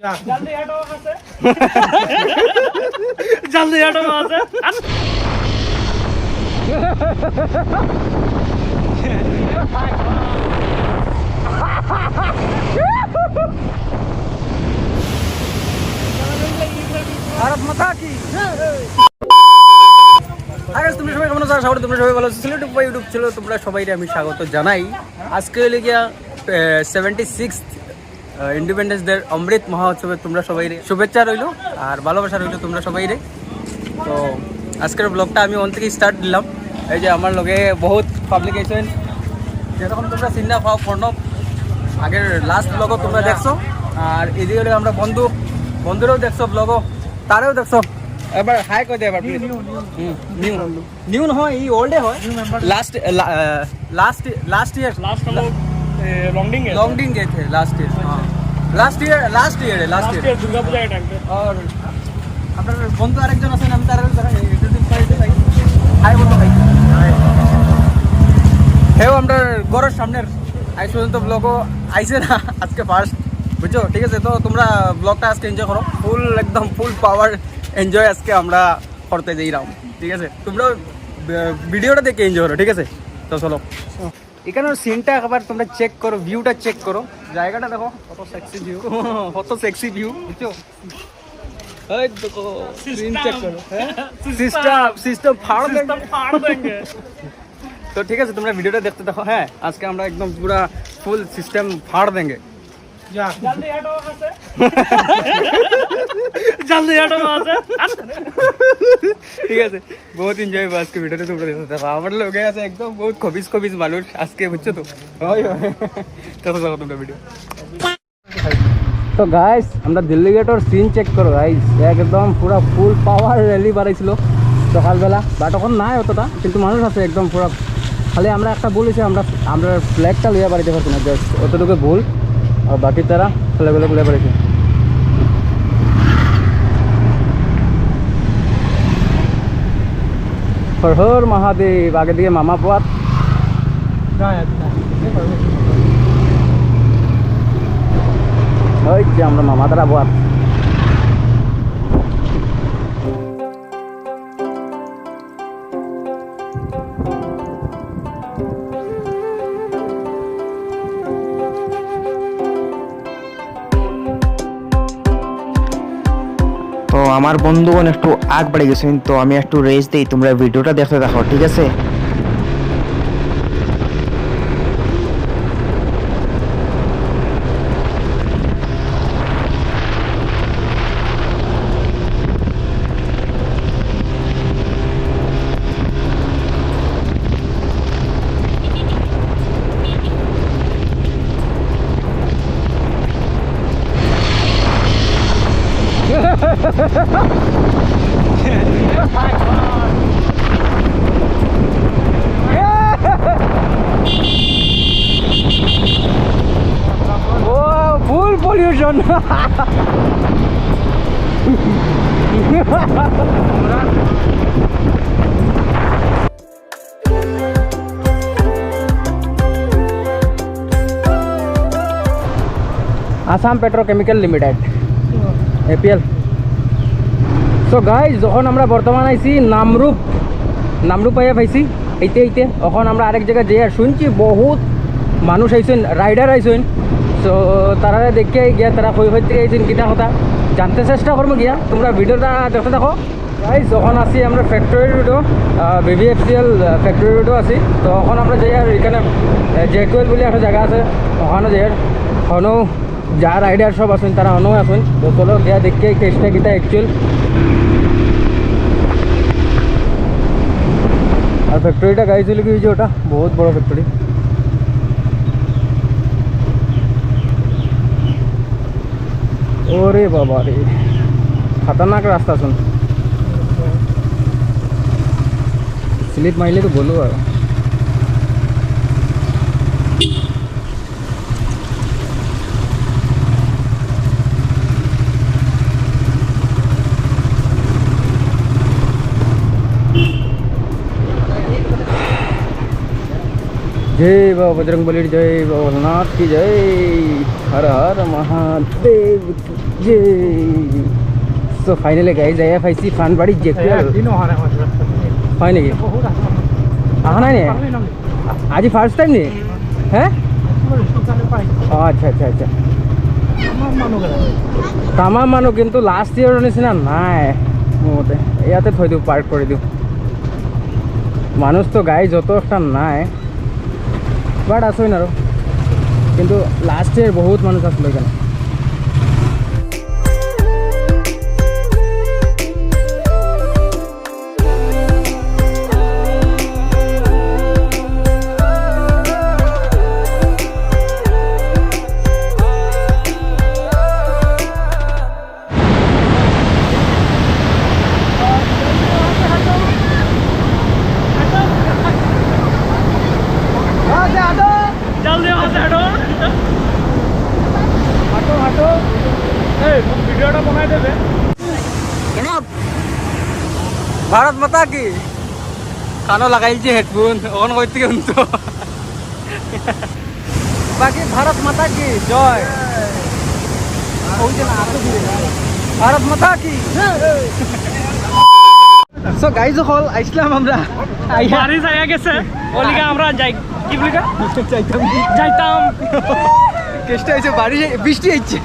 जल्दी हटो वहां से जल्दी हटो वहां से भारत माता की আগে তোমরা সবাই কেমন আছো? আশা করি তোমরা সবাই ভালো আছো। সিলেট উপায় ইউটিউব ছিল তোমরা সবাইকে আমি স্বাগত জানাই। আজকে হলো গিয়া 76th ইন্ডিপেন্ডেন্স ডে অমৃত মহোৎসবে তোমরা সবাই শুভেচ্ছা রইলো আর ভালোবাসা রইলো তোমরা সবাই। তো আজকের ব্লগটা আমি অন থেকে স্টার্ট দিলাম। এই যে আমার লগে বহুত পাবলিকেশন যেরকম তোমরা চিন্তা পাও প্রণব আগের লাস্ট ব্লগও তোমরা দেখছো, আর এদিকে হলে আমরা বন্ধুরাও দেখছো ব্লগও, তারাও দেখছো। এবার হাই কই দে এবার প্লিজ। নিউ নহয়, এই ওল্ডে হয়। लास्ट ईयर लास्ट हम लोग लॉन्गडिंग गए थे लास्ट ईयर। हाँ लास्ट ईयर दुर्गा पूजा के टाइम पे। और আপনার বন্ধু আরেকজন আছেন, আমি তার হাই বলো ভাই। হেও আমরা ঘরের সামনের আজ পর্যন্ত ব্লগও আইছে না, আজকে ফার্স্ট বুঝছো। ঠিক আছে, তো তোমরা ব্লগটা আজকে এনজয় করো, ফুল একদম ফুল পাওয়ার এনজয় আজকে আমরা করতে যাইলাম। ঠিক আছে, তোমরা ভিডিওটা দেখে এনজয় করো। ঠিক আছে, তো চলো এখানের সিনটা একবার তোমরা চেক করো, ভিউটা চেক করো, জায়গাটা দেখো কত সেক্সি ভিউ, কত সেক্সি ভিউ বুঝছো। এই দেখো সিন চেক করো, সিস্টেম ফাড় দেंगे। তো ঠিক আছে, তোমরা ভিডিওটা দেখতে দেখো। হ্যাঁ, আজকে আমরা একদম পুরা ফুল সিস্টেম ফাড় দেंगे। जल्दी हटो वहां से जल्दी हटो वहां से ঠিক আছে, বহুত এনজয় হবে আজকে ভিডিওটা তোমরা দেখতে দেখো। আমার লোকে আছে একদম বহুত খবিস মানুষ আজকে বুঝছো তো। ওই দেখো দেখো তোমরা ভিডিও। তো গাইস আমরা দিল্লি গেটের সিন চেক করো গাইস, একদম পুরা ফুল পাওয়ার র্যালি বাড়াইছিল সকালবেলা, বাট এখন নাই অতটা, কিন্তু মানুষ আছে একদম পুরা। খালি আমরা একটা ভুল হয়েছে, আমরা ফ্ল্যাগটা লইয়া বাড়িতে পারছি না, জাস্ট অতটুকু ভুল, আর বাকি তারা ফ্ল্যাগগুলো খুলে বাড়িছে। হর হর মহাদেব, আগে দিকে মামা পোয়াত। ওই যে আমরা মামা তারা পোয়াত। তো আমার বন্ধুগণ একটু আগ বাড়ে গেছেন, তো আমি একটু রেস দিই, তোমরা ভিডিওটা দেখতে দেখো। ঠিক আছে, ফুল pollution. Assam petrochemical limited APL. So guys যখন আমরা বর্তমান আইছি নামরূপ আইয়া পাইছি, এইতে এখন আমরা আরেক জায়গায় যাই আর শুনছি বহুত মানুষ আইছেন, রাইডার আইছেন। সো তারা দেখে গিয়া তারা কই থেকে আইছেন কিনা কথা জানতে চেষ্টা করবো গিয়া, তোমরা ভিডিওটা দেখতে দেখো। গাইজ যখন আসি আমরা ফ্যাক্টরি রোডও BBFCL ফ্যাক্টরি রোডও আছি। তো এখন আমরা যাই আর এখানে জেকুয়েল বলে একটা জায়গা আছে, ওখানে যাই আর হনও যা রাইডার সব আছেন তারা হনও আছেন। তো চলো গিয়া দেখে কেসটা কিতা অ্যাকচুয়াল। আর ফ্যাক্টরিটা গাইছিল কি হয়েছে, ওটা বহুত বড় ফ্যাক্টরি। ওরে বাবা রে, খতরনাক রাস্তা শুন, স্লিপ মাইলে তো বলো আর। जय बाबा बजरंग बली, जय बाबा भोलेनाथ की जय, हर हर महादेव। যে সো ফাইনালি গাইজ আইয়া পাইছি ফানবাড়ি জেকুয়াল হয় নাকি আহা নাই নে আজি ফার্স্ট টাইম নি হ্যাঁ আচ্ছা আচ্ছা আচ্ছা তামাম মানুহ কিন্তু লাষ্ট ইয়েৰৰ নিচিনা নাই মোৰ মতে ইয়াতে থৈ দিওঁ পাৰ্ক কৰি দিওঁ মানুষতো গাই যত একটা নাই বাট আসইন আৰু কিন্তু লাষ্ট ইয়াৰ বহুত মানুষ আসলো এখানে जल्दी वहाँ से हटो হাঁটো হাঁটো ভিডিওটা বনাই দেবে ভারত মাতা কি কানো লাগাইছে হেডফোন অন করতে কিন্তু বাকি ভারত মাতা কি জয় ভারত মাতা কি সো গাইজ হল আইসলাম আমরা বারিশ আয়া গেছে ওলিগা আমরা যাই কি বলি যাইতাম যাইতাম কেসটা হয়েছে বৃষ্টি হচ্ছে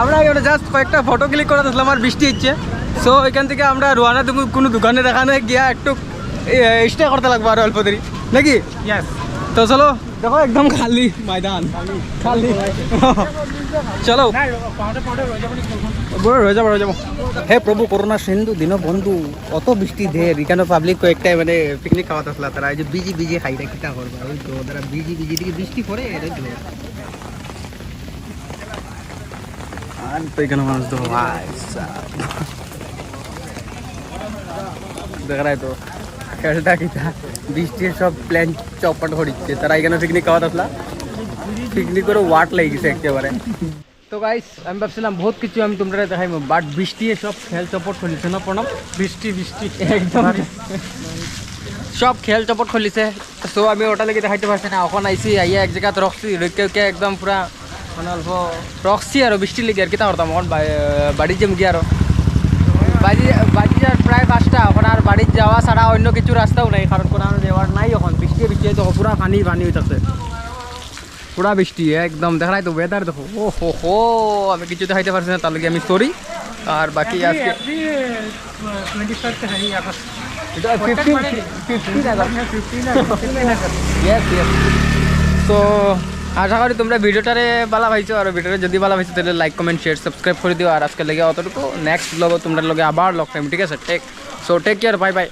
আমরা এখানে জাস্ট কয়েকটা ফটো ক্লিক করে দিয়েছিলাম আর বৃষ্টি হচ্ছে সো এখান থেকে আমরা রোয়ানা তুমি কোনো দোকানে দেখানো গিয়া একটু স্টে করতে লাগবো আর অল্প দেরি নাকি यस তো চলো দেখো একদম খালি ময়দান খালি চলো রয়ে যাবো হে প্রভু করোনা সিন্ধু দিন বন্ধু অত বৃষ্টি ঢের এখানে পাবলিক কয়েকটাই মানে পিকনিক খাওয়াতে আসলা তারা এই যে বিজি বিজি খাইটা কিটা করবে ওই তো তারা বিজি বিজি দিকে বৃষ্টি পড়ে এটাই তো আর তো এখানে মানুষ তো দেখা যায় তো খেলটা কিটা বৃষ্টির সব প্ল্যান চপাট হরিচ্ছে তারা এখানে পিকনিক খাওয়াতে আসলা পিকনিক করে ওয়াট লেগে গেছে একেবারে তো গাইস আমি ভাবছিলাম বহুত কিছু আমি তোমরা দেখাইব বাট বৃষ্টি সব খেল চপট খুলিছে না প্রণব বৃষ্টি বৃষ্টি একদম সব খেল চপট খুলিছে সো আমি ওটা লেগে দেখাইতে পারছি না এখন আইসি আইয়া এক জায়গাত রখছি রইকে একদম পুরা মানে অল্প রখছি আর বৃষ্টি লেগে আর কি তা করতাম এখন বাড়ি যাম গিয়ে আরো বাড়ি যাওয়ার প্রায় 5টা এখন আর বাড়ি যাওয়া ছাড়া অন্য কিছু রাস্তাও নাই কারণ কোনো যাওয়ার নাই এখন বৃষ্টি তো পুরা পানি হইতেছে পুরা বৃষ্টি একদম দেখা নাই তো ওয়েদার দেখো ও হো আমি কিছু দেখাইতে পারছি না তার লগে আমি সরি আর বাকি আজকে 25 से है यहाँ তো আশা করি তোমরা ভিডিওটারে ভালো পাইছো আর ভিডিওটা যদি ভালো পাইছো তাহলে লাইক কমেন্ট শেয়ার সাবস্ক্রাইব করে দিও আর আজকে লেগে অতটুকু নেক্সট ব্লগ তোমরা লগে আবার লগ পাইম ঠিক আছে টেক কেয়ার বাই বাই